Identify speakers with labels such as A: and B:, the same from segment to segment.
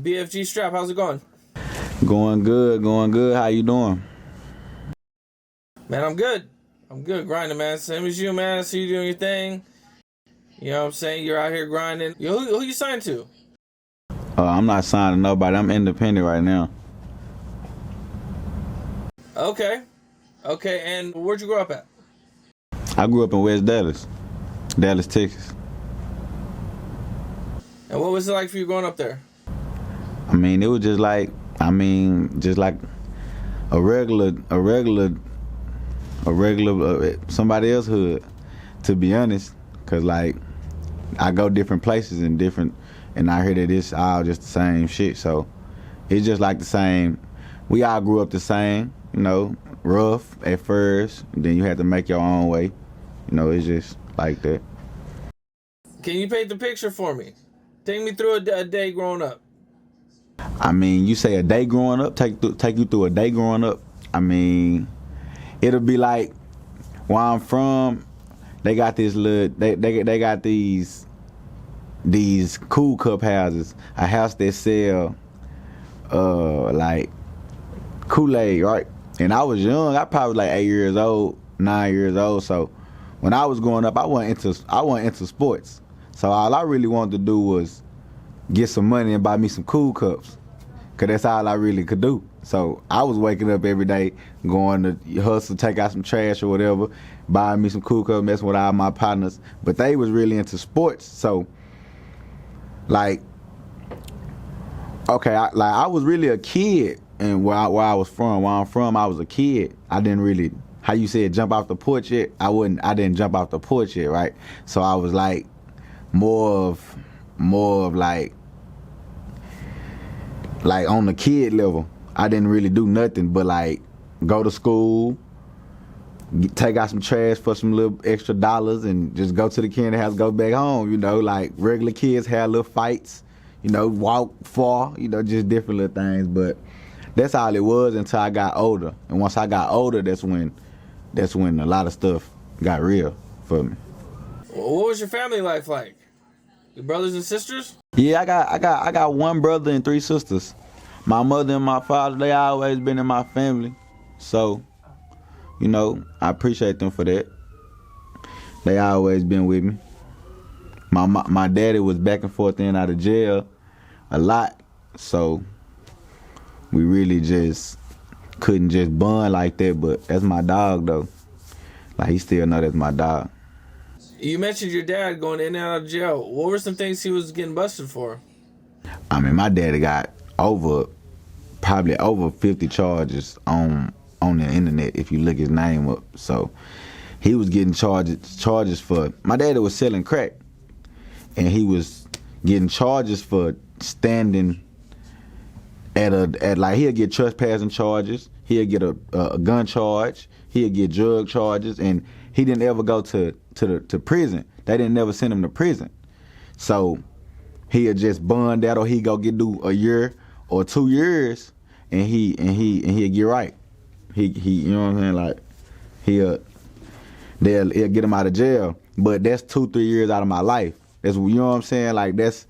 A: BFG Straap, how's it going?
B: Going good, going good. How you doing?
A: Man, I'm good. I'm good, grinding, man. Same as you, man. I see you doing your thing. You know what I'm saying? You're out here grinding. Who you signed to?
B: I'm not signed to nobody. I'm independent right now.
A: Okay. Okay, and where'd you grow up at?
B: I grew up in West Dallas, Texas.
A: And what was it like for you growing up there?
B: I mean, it was just like a regular somebody else hood, to be honest. Cause like I go different places and I hear that it's all just the same shit. So it's just like the same. We all grew up the same, you know, rough at first. And then you had to make your own way. You know, it's just like that.
A: Can you paint the picture for me? Take me through a day growing up.
B: I mean, you say a day growing up, take you through a day growing up. I mean, it'll be like where I'm from. They got this little. They got these cool cup houses. A house that sell like Kool-Aid, right? And I was young. I probably like 8 years old, 9 years old. So when I was growing up, I wasn't into sports. So all I really wanted to do was get some money and buy me some cool cups, cause that's all I really could do. So I was waking up every day, going to hustle, take out some trash or whatever, buying me some cool cups, messing with all my partners. But they was really into sports. So like, okay, I was really a kid, and where I'm from, I was a kid. I didn't really, how you said, jump off the porch yet. I didn't jump off the porch yet, right? So I was like more of like on the kid level. I didn't really do nothing but like go to school, take out some trash for some little extra dollars, and just go to the candy house, go back home. You know, like regular kids had little fights, you know, walk far, you know, just different little things. But that's all it was until I got older. And once I got older, that's when a lot of stuff got real for me.
A: What was your family life like? Your brothers and sisters?
B: Yeah, I got one brother and 3 sisters. My mother and my father, they always been in my family. So, you know, I appreciate them for that. They always been with me. My daddy was back and forth in and out of jail a lot. So we really just couldn't just bond like that, but that's my dog though. Like he still know that's my dog.
A: You mentioned your dad going in and out of jail. What were some things he was getting busted for?
B: I mean, my daddy got probably over 50 charges on the internet if you look his name up. So he was getting charges for, my daddy was selling crack, and he was getting charges for standing at like, he'll get trespassing charges, he'll get a gun charge, he'll get drug charges, and he didn't ever go to prison. They didn't never send him to prison. So he'll just bond that, or he go do a year or 2 years, and he'll get right. He you know what I'm saying? Like they'll get him out of jail. But that's 2-3 years out of my life. That's, you know what I'm saying? Like that's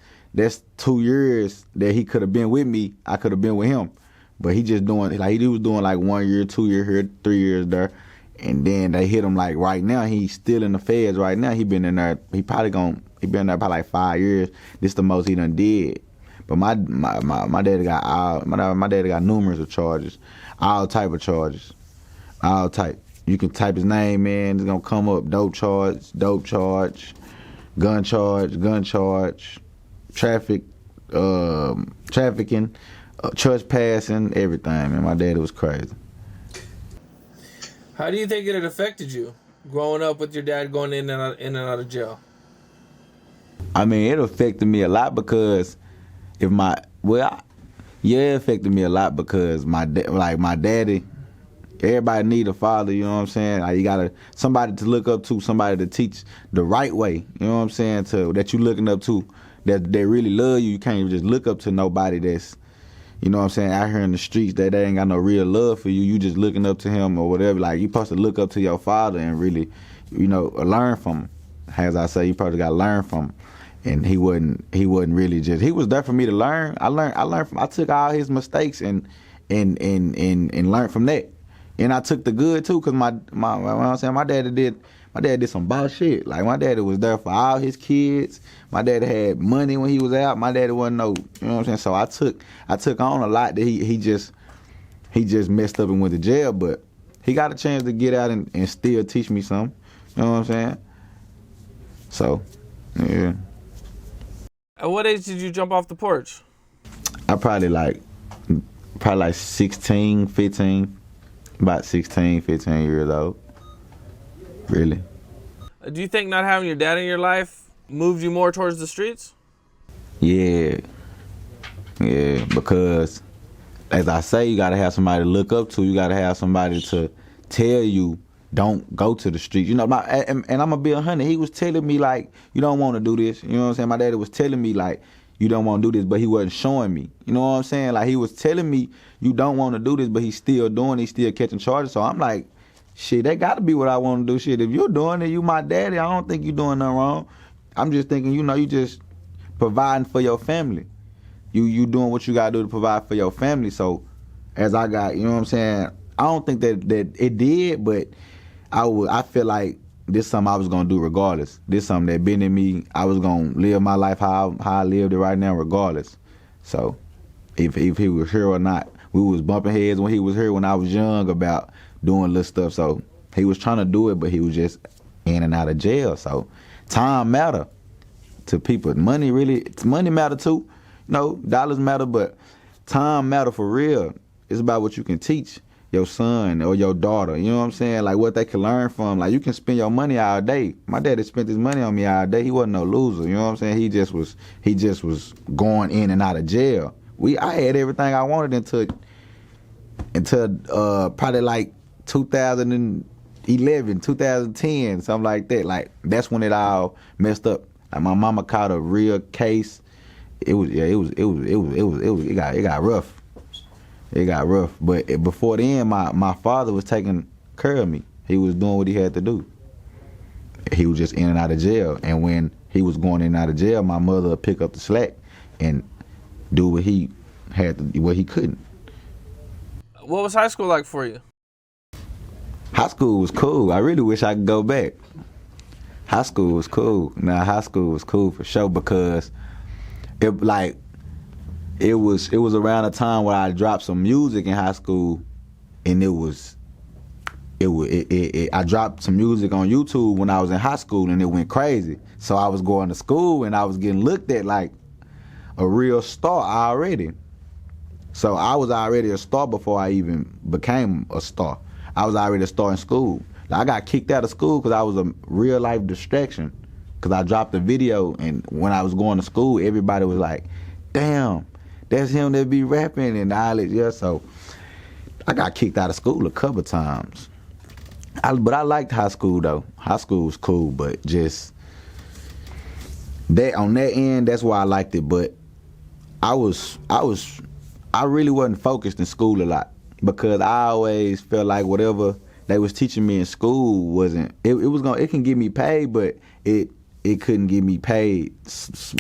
B: 2 years that he could have been with me. I could have been with him. But he just doing, like, he was doing like 1 year, 2 year here, 3 years there. And then they hit him like right now. He's still in the feds right now. He been in there. He been there probably like 5 years. This the most he done did. But my daddy got numerous of charges, all type of charges, all type. You can type his name in. It's gonna come up. Dope charge, gun charge, trafficking, trespassing, everything. Man, my daddy was crazy.
A: How do you think it had affected you growing up with your dad going in and out of jail?
B: I mean, it affected me a lot because it affected me a lot because my daddy, everybody need a father, you know what I'm saying? Like, you gotta, somebody to look up to, somebody to teach the right way, you know what I'm saying, that you looking up to, that they really love you. You can't just look up to nobody that's, you know what I'm saying, out here in the streets, that they ain't got no real love for you. You just looking up to him or whatever. Like, you supposed to look up to your father and really, you know, learn from him. As I say, you probably got to learn from him. and he wasn't really just, he was there for me to learn. I took all his mistakes and learned from that. And I took the good too, cause what I'm saying, my dad did some boss shit. Like my daddy was there for all his kids. My daddy had money when he was out. My daddy wasn't no, you know what I'm saying? So I took on a lot that he just messed up and went to jail, but he got a chance to get out and still teach me something. You know what I'm saying? So, yeah.
A: At what age did you jump off the porch?
B: I probably like 16, 15, about 16, 15 years old. Really.
A: Do you think not having your dad in your life moved you more towards the streets?
B: Yeah, because as I say, you gotta have somebody to look up to. You gotta have somebody to tell you, don't go to the streets. You know, and I'm gonna be 100. He was telling me like, you don't want to do this. You know what I'm saying? My daddy was telling me like, you don't want to do this, but he wasn't showing me. You know what I'm saying? Like he was telling me you don't want to do this, but he's still doing. He's still catching charges. So I'm like, shit, that got to be what I want to do. Shit, if you're doing it, you my daddy. I don't think you're doing nothing wrong. I'm just thinking, you know, you just providing for your family. You doing what you gotta do to provide for your family. So as I got, you know what I'm saying, I don't think that it did, but I feel like this is something I was gonna do regardless. This is something that been in me. I was gonna live my life how I lived it right now regardless. So if he was here or not, we was bumping heads when he was here when I was young about doing little stuff. So he was trying to do it, but he was just in and out of jail. So time matter to people. Money matter too. You know, dollars matter, but time matter for real. It's about what you can teach your son or your daughter. You know what I'm saying? Like what they can learn from. Like you can spend your money all day. My daddy spent his money on me all day. He wasn't no loser. You know what I'm saying? He just was going in and out of jail. I had everything I wanted until probably like 2011, 2010, something like that. Like that's when it all messed up. Like my mama caught a real case. It got rough. It got rough. But before then, my father was taking care of me. He was doing what he had to do. He was just in and out of jail. And when he was going in and out of jail, my mother would pick up the slack and do what he had to, what he couldn't.
A: What was high school like for you?
B: High school was cool. I really wish I could go back. High school was cool. Now high school was cool for sure because it was around a time where I dropped some music in high school, and I dropped some music on YouTube when I was in high school, and it went crazy. So I was going to school and I was getting looked at like a real star already. So I was already a star before I even became a star. I was already a star in school. I got kicked out of school because I was a real life distraction. Because I dropped a video, and when I was going to school, everybody was like, damn, that's him that be rapping and all that. Yeah, so I got kicked out of school a couple times. But I liked high school though. High school was cool, but just that on that end, that's why I liked it. But I really wasn't focused in school a lot because I always felt like whatever they was teaching me in school wasn't. It can get me paid, but it couldn't get me paid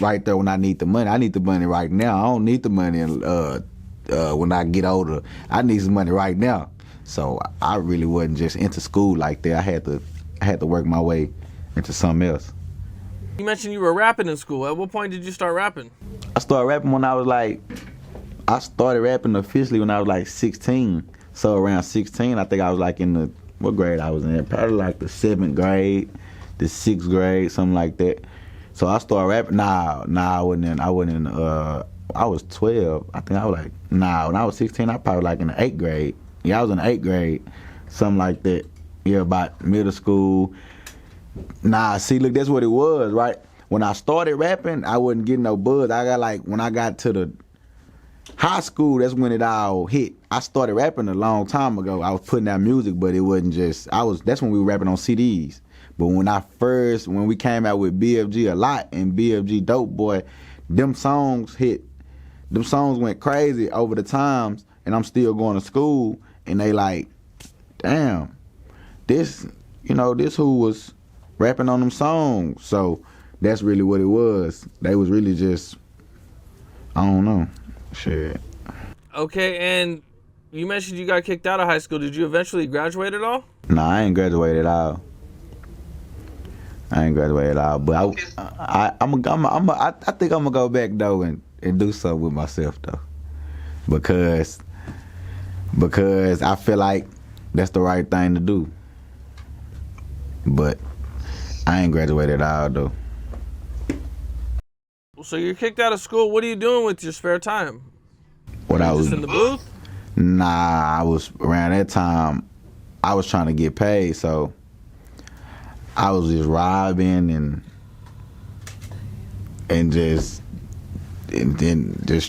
B: right there when I need the money. I need the money right now. I don't need the money when I get older. I need some money right now. So I really wasn't just into school like that. I had to work my way into something else.
A: You mentioned you were rapping in school. At what point did you start rapping?
B: I started rapping when I started rapping officially when I was like 16. So around 16, I think I was like in what grade I was in? Probably like the 7th grade. The 6th grade, something like that. So I started rapping. I was 12. I think I was like, when I was 16, I probably like in the 8th grade. Yeah, I was in the 8th grade, something like that. Yeah, about middle school. See, look, that's what it was, right? When I started rapping, I wasn't getting no buzz. When I got to the high school, that's when it all hit. I started rapping a long time ago. I was putting out music, but it wasn't just, that's when we were rapping on CDs. But when we came out with BFG a lot and BFG Dope Boy, them songs hit. Them songs went crazy over the times, and I'm still going to school, and they like, damn, this who was rapping on them songs. So that's really what it was. They was really just, I don't know, shit.
A: Okay, and you mentioned you got kicked out of high school. Did you eventually graduate at all?
B: Nah, I ain't graduated at all. But I think I'm gonna go back though and do something with myself though, because I feel like that's the right thing to do. But I ain't graduated at all though.
A: So you're kicked out of school. What are you doing with your spare time?
B: What I was
A: just in the booth?
B: Nah, I was around that time. I was trying to get paid, so I was just robbing and then just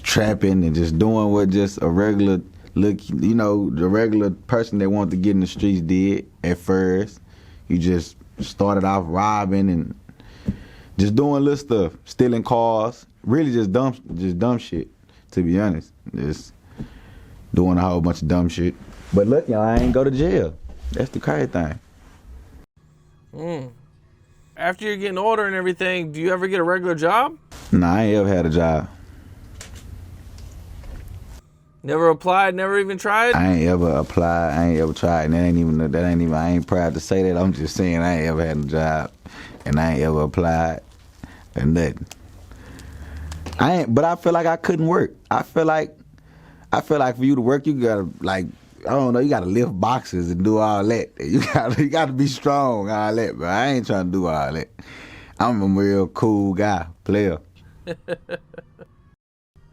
B: trapping and just doing what just a regular the regular person that wanted to get in the streets did at first. You just started off robbing and just doing little stuff, stealing cars, really just dumb shit, to be honest. Just doing a whole bunch of dumb shit. But look, y'all, I ain't go to jail. That's the crazy thing.
A: After you're getting older and everything, do you ever get a regular job?
B: Nah, I ain't ever had a job.
A: Never applied, never even tried?
B: I ain't ever applied, I ain't ever tried, and I ain't proud to say that. I'm just saying I ain't ever had a job, and I ain't ever applied, or nothing. But I feel like I couldn't work. I feel like for you to work, you gotta, like, I don't know, you gotta lift boxes and do all that. You gotta be strong, all that, but I ain't trying to do all that. I'm a real cool guy, player.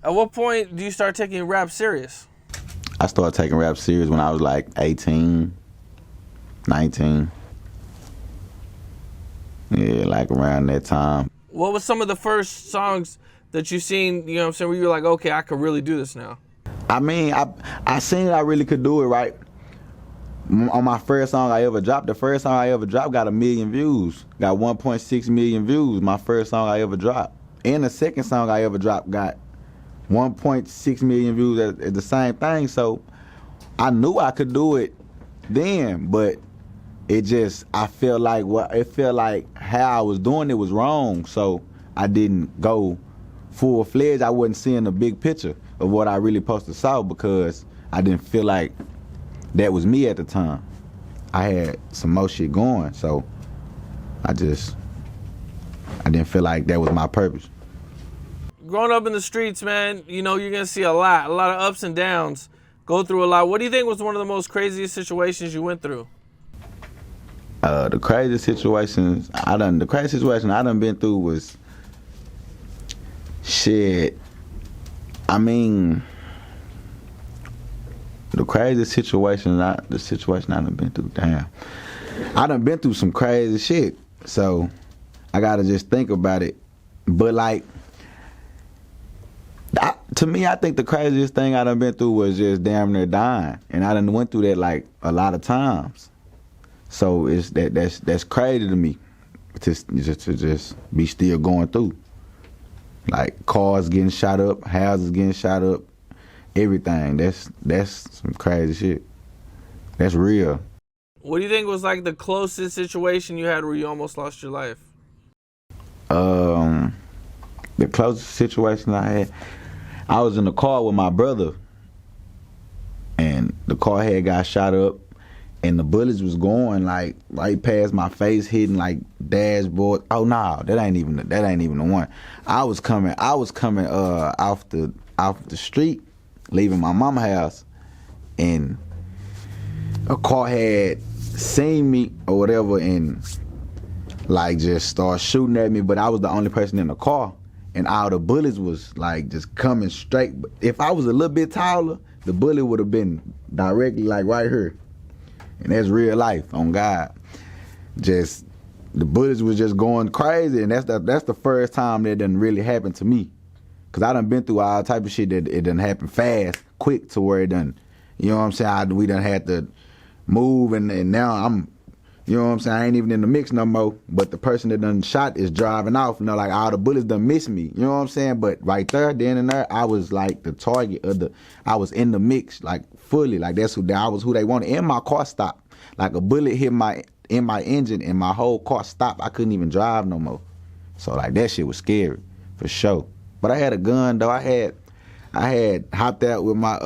A: At what point do you start taking rap serious?
B: I started taking rap serious when I was like 18, 19. Yeah, like around that time.
A: What was some of the first songs that you seen, you know what I'm saying, where you were like, okay, I could really do this now?
B: I mean, I seen I really could do it, right? On my first song I ever dropped, the first song I ever dropped got 1 million views. Got 1.6 million views, my first song I ever dropped. And the second song I ever dropped got 1.6 million views at the same thing. So I knew I could do it then, but I felt like how I was doing it was wrong. So I didn't go full-fledged. I wasn't seeing the big picture of what I really supposed to saw, because I didn't feel like that was me at the time. I had some more shit going, so I didn't feel like that was my purpose.
A: Growing up in the streets, man, you know, you're gonna see a lot of ups and downs, go through a lot. What do you think was one of the most craziest situations you went through?
B: The craziest situation I done been through was shit. I mean, the craziest situation I done been through, damn. I done been through some crazy shit, so I gotta just think about it. But like, to me, I think the craziest thing I done been through was just damn near dying, and I done went through that like a lot of times. So that's crazy to me, to just be still going through. Like cars getting shot up, houses getting shot up, everything. That's some crazy shit. That's real.
A: What do you think was like the closest situation you had where you almost lost your life?
B: The closest situation I had, I was in the car with my brother, and the car had got shot up, and the bullets was going like right past my face, hitting like dashboard. Oh no, that ain't even the one. I was coming off the street, leaving my mama's house, and a car had seen me or whatever, and like just started shooting at me. But I was the only person in the car, and all the bullets was like just coming straight. But if I was a little bit taller, the bullet would have been directly like right here. And that's real life, on God. Just, the bullets was just going crazy, and that's the first time that done really happened to me. Cause I done been through all type of shit that it done happen fast, quick, to where it done, you know what I'm saying, we done had to move, and now I'm, you know what I'm saying, I ain't even in the mix no more, but the person that done shot is driving off, you know, like all the bullets done missed me, you know what I'm saying, but right there, then and there, I was like the target of I was in the mix, like fully, like I was who they wanted, and my car stopped, like a bullet hit in my engine, and my whole car stopped. I couldn't even drive no more. So like that shit was scary for sure. But I had a gun though. I had hopped out with my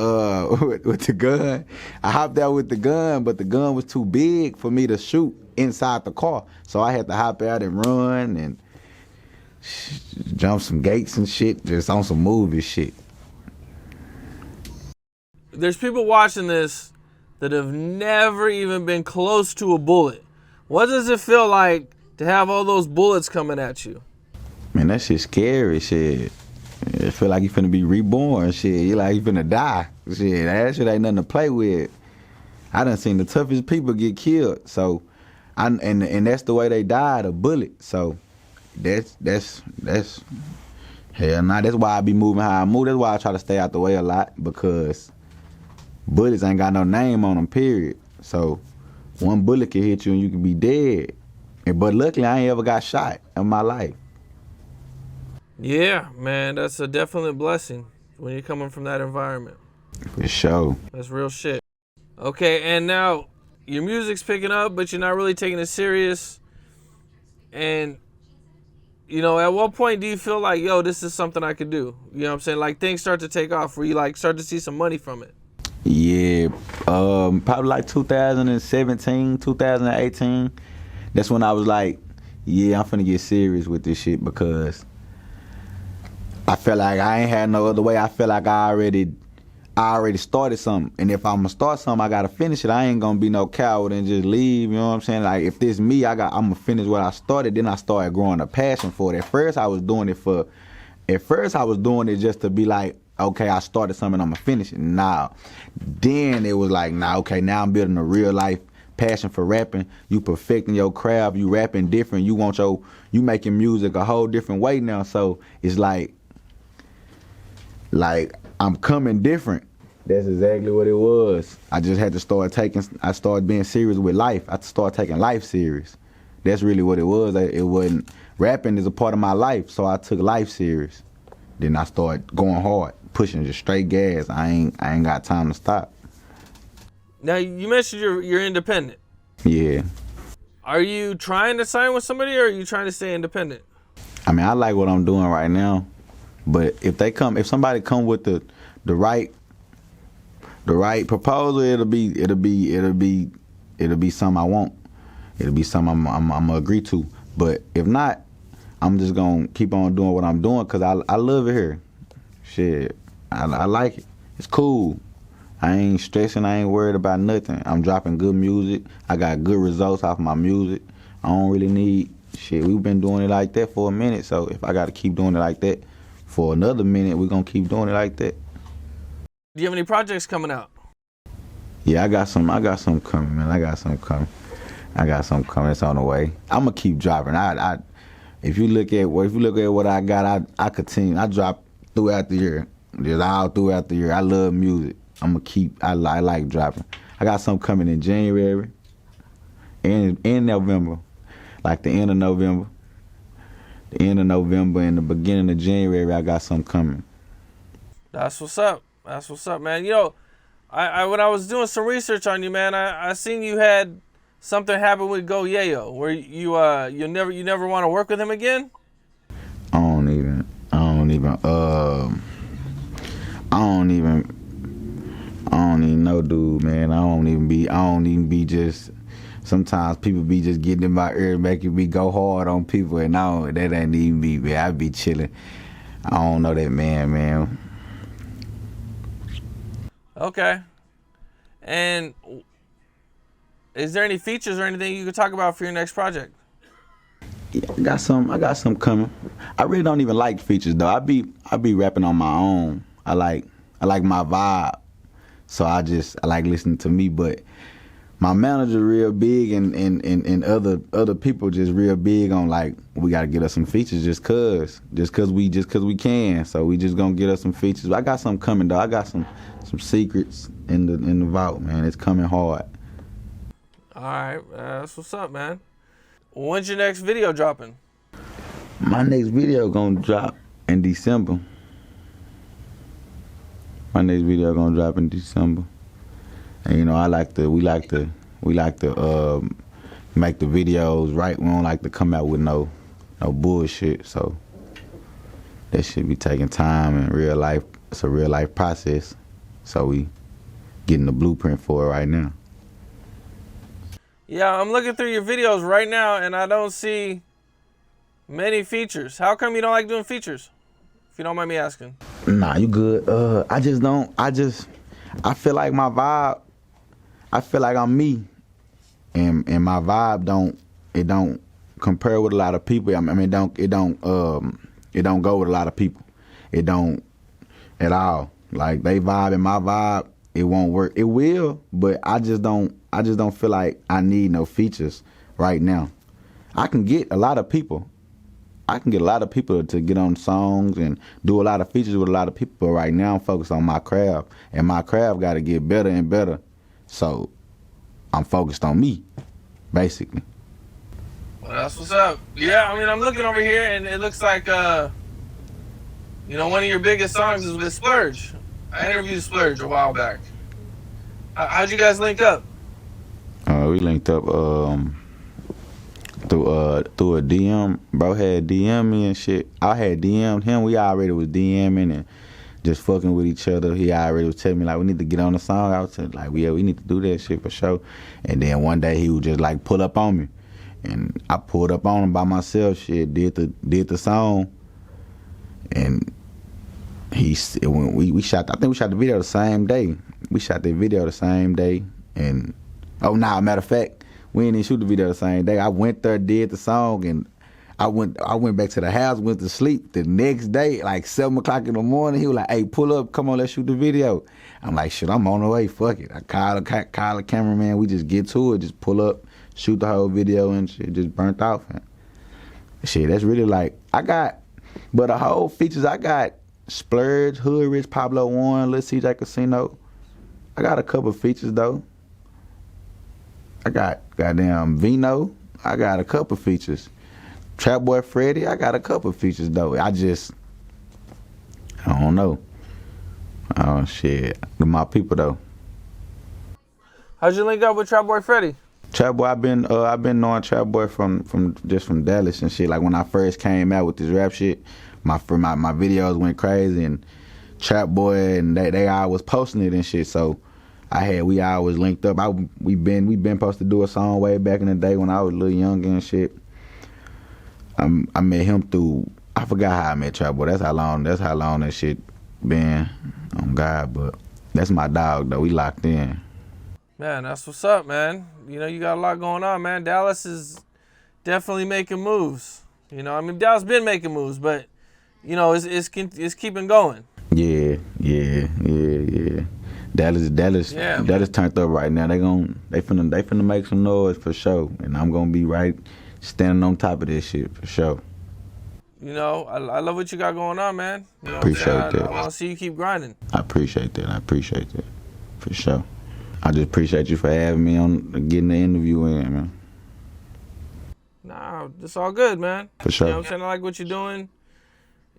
B: with the gun. I hopped out with the gun, but the gun was too big for me to shoot inside the car. So I had to hop out and run and jump some gates and shit, just on some movie shit.
A: There's people watching this that have never even been close to a bullet. What does it feel like to have all those bullets coming at you?
B: Man, that shit scary shit. It feel like you finna be reborn shit. You like you finna die shit. That shit ain't nothing to play with. I done seen the toughest people get killed. So, and that's the way they died, a bullet. So, that's hell nah. That's why I be moving how I move. That's why I try to stay out the way a lot, because bullets ain't got no name on them, period. So, one bullet can hit you and you can be dead. But luckily, I ain't ever got shot in my life.
A: Yeah, man, that's a definite blessing when you're coming from that environment.
B: For sure.
A: That's real shit. Okay, and now your music's picking up, but you're not really taking it serious. And, you know, at what point do you feel like, yo, this is something I could do? You know what I'm saying? Like, things start to take off where you, like, start to see some money from it.
B: Yeah, probably like 2017, 2018. That's when I was like, yeah, I'm finna get serious with this shit, because I felt like I ain't had no other way. I felt like I already started something. And if I'm gonna start something, I gotta finish it. I ain't gonna be no coward and just leave, you know what I'm saying? Like, if this me, I'm gonna finish what I started. Then I started growing a passion for it. At first I was doing it just to be like, okay, I started something, I'm gonna finish it. Nah. Then it was like, nah, okay, now I'm building a real life passion for rapping. You perfecting your craft, you rapping different, you making music a whole different way now. So it's like I'm coming different. That's exactly what it was. I just had to I started being serious with life. I started taking life serious. That's really what it was. It wasn't, rapping is a part of my life, so I took life serious. Then I started going hard, pushing just straight gas. I ain't got time to stop.
A: Now, you mentioned you're independent.
B: Yeah.
A: Are you trying to sign with somebody, or are you trying to stay independent?
B: I mean, I like what I'm doing right now, but if somebody come with the right proposal, it'll be something I want. It'll be something I'm gonna agree to. But if not, I'm just gonna keep on doing what I'm doing, because I love it here. Shit, I like it. It's cool. I ain't stressing. I ain't worried about nothing. I'm dropping good music. I got good results off my music. I don't really need shit. We've been doing it like that for a minute, so if I got to keep doing it like that for another minute, we're gonna keep doing it like that.
A: Do you have any projects coming out?
B: Yeah, I got some coming, man. I got some coming. It's on the way. I'm gonna keep dropping. If you look at what I got, I continue. I drop throughout the year. Just all throughout the year. I love music. I'm gonna keep. I like dropping. I got some coming in January and in November, like the end of November. The end of November and the beginning of January, I got some coming.
A: That's what's up. That's what's up, man. You know, I when I was doing some research on you, man, I seen you had something happen with Go Yayo, where you never want to work with him again.
B: I don't even know, dude, man. I don't even be just. Sometimes people be just getting in my ear, making me go hard on people, and that ain't even me, man. I be chilling. I don't know that man.
A: Okay. And is there any features or anything you could talk about for your next project?
B: Yeah, I got some coming. I really don't even like features though. I be rapping on my own. I like my vibe. So I like listening to me, but my manager real big and other people just real big on like, we gotta get us some features just cause we can. So we just gonna get us some features. I got something coming though. I got some secrets in the vault, man. It's coming hard.
A: All right, that's what's up, man. When's your next video dropping?
B: My next video gonna drop in December. And you know, we like to make the videos right. We don't like to come out with no no bullshit. So that should be taking time in real life. It's a real life process. So we getting the blueprint for it right now.
A: Yeah, I'm looking through your videos right now, and I don't see many features. How come you don't like doing features? If you don't mind me asking.
B: Nah, you good. I feel like my vibe, I feel like I'm me. And my vibe don't compare with a lot of people. I mean it don't go with a lot of people. It don't at all. Like they vibe and my vibe, it won't work. It will, but I just don't feel like I need no features right now. I can get a lot of people. I can get a lot of people to get on songs and do a lot of features with a lot of people, but right now I'm focused on my craft, and my craft got to get better and better. So I'm focused on me, basically.
A: Well, that's what's up. Yeah, I mean, I'm looking over here, and it looks like, one of your biggest songs is with Splurge. I interviewed Splurge a while back. How'd you guys link up?
B: We linked up through a DM. Bro had DM me and shit. I had DM'd him. We already was DMing and just fucking with each other. He already was telling me like we need to get on the song. I was like, yeah, we need to do that shit for sure. And then one day he would just like pull up on me, and I pulled up on him by myself. Shit, did the song, and when we shot. I think we shot the video the same day. We shot the video the same day, and matter of fact, we didn't even shoot the video the same day. I went there, did the song, and I went back to the house, went to sleep. The next day, like 7 o'clock in the morning, he was like, "Hey, pull up, come on, let's shoot the video." I'm like, "Shit, I'm on the way. Fuck it." I call the cameraman. We just get to it, just pull up, shoot the whole video, and shit just burnt off. And shit, that's really like but the whole features I got: Splurge, Hood Rich, Pablo One, Lil CJ Casino. I got a couple features though. I got goddamn Vino. I got a couple features. Trapboy Freddy. I got a couple features though. I don't know. Oh shit, they're my people though.
A: How'd you link up with Trapboy Freddy?
B: Trapboy, I've been knowing Trapboy from Dallas and shit. Like when I first came out with this rap shit, my videos went crazy, and Trapboy and they all was posting it and shit. So we always linked up. We been supposed to do a song way back in the day when I was a little younger and shit. I met him through, I forgot how I met Trapboy. That's how long that shit been on God, but that's my dog though. We locked in.
A: Man, that's what's up, man. You got a lot going on, man. Dallas is definitely making moves. Dallas been making moves, but it's keeping going.
B: Yeah. Dallas turned up right now. They finna make some noise for sure, and I'm gonna be right standing on top of this shit for sure.
A: I love what you got going on, man.
B: Appreciate that.
A: I want to see you keep grinding.
B: I appreciate that for sure. I just appreciate you for having me on, getting the interview in, man.
A: Nah, it's all good, man.
B: For sure.
A: You know what I'm saying? I like what you're doing.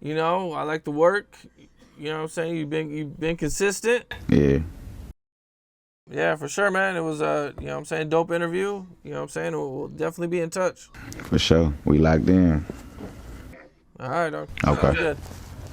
A: I like the work. You know what I'm saying? You've been consistent.
B: Yeah.
A: Yeah, for sure, man. It was dope interview. You know what I'm saying? We'll definitely be in touch.
B: For sure. We locked in.
A: All right, dog.
B: Okay.
A: Sounds good.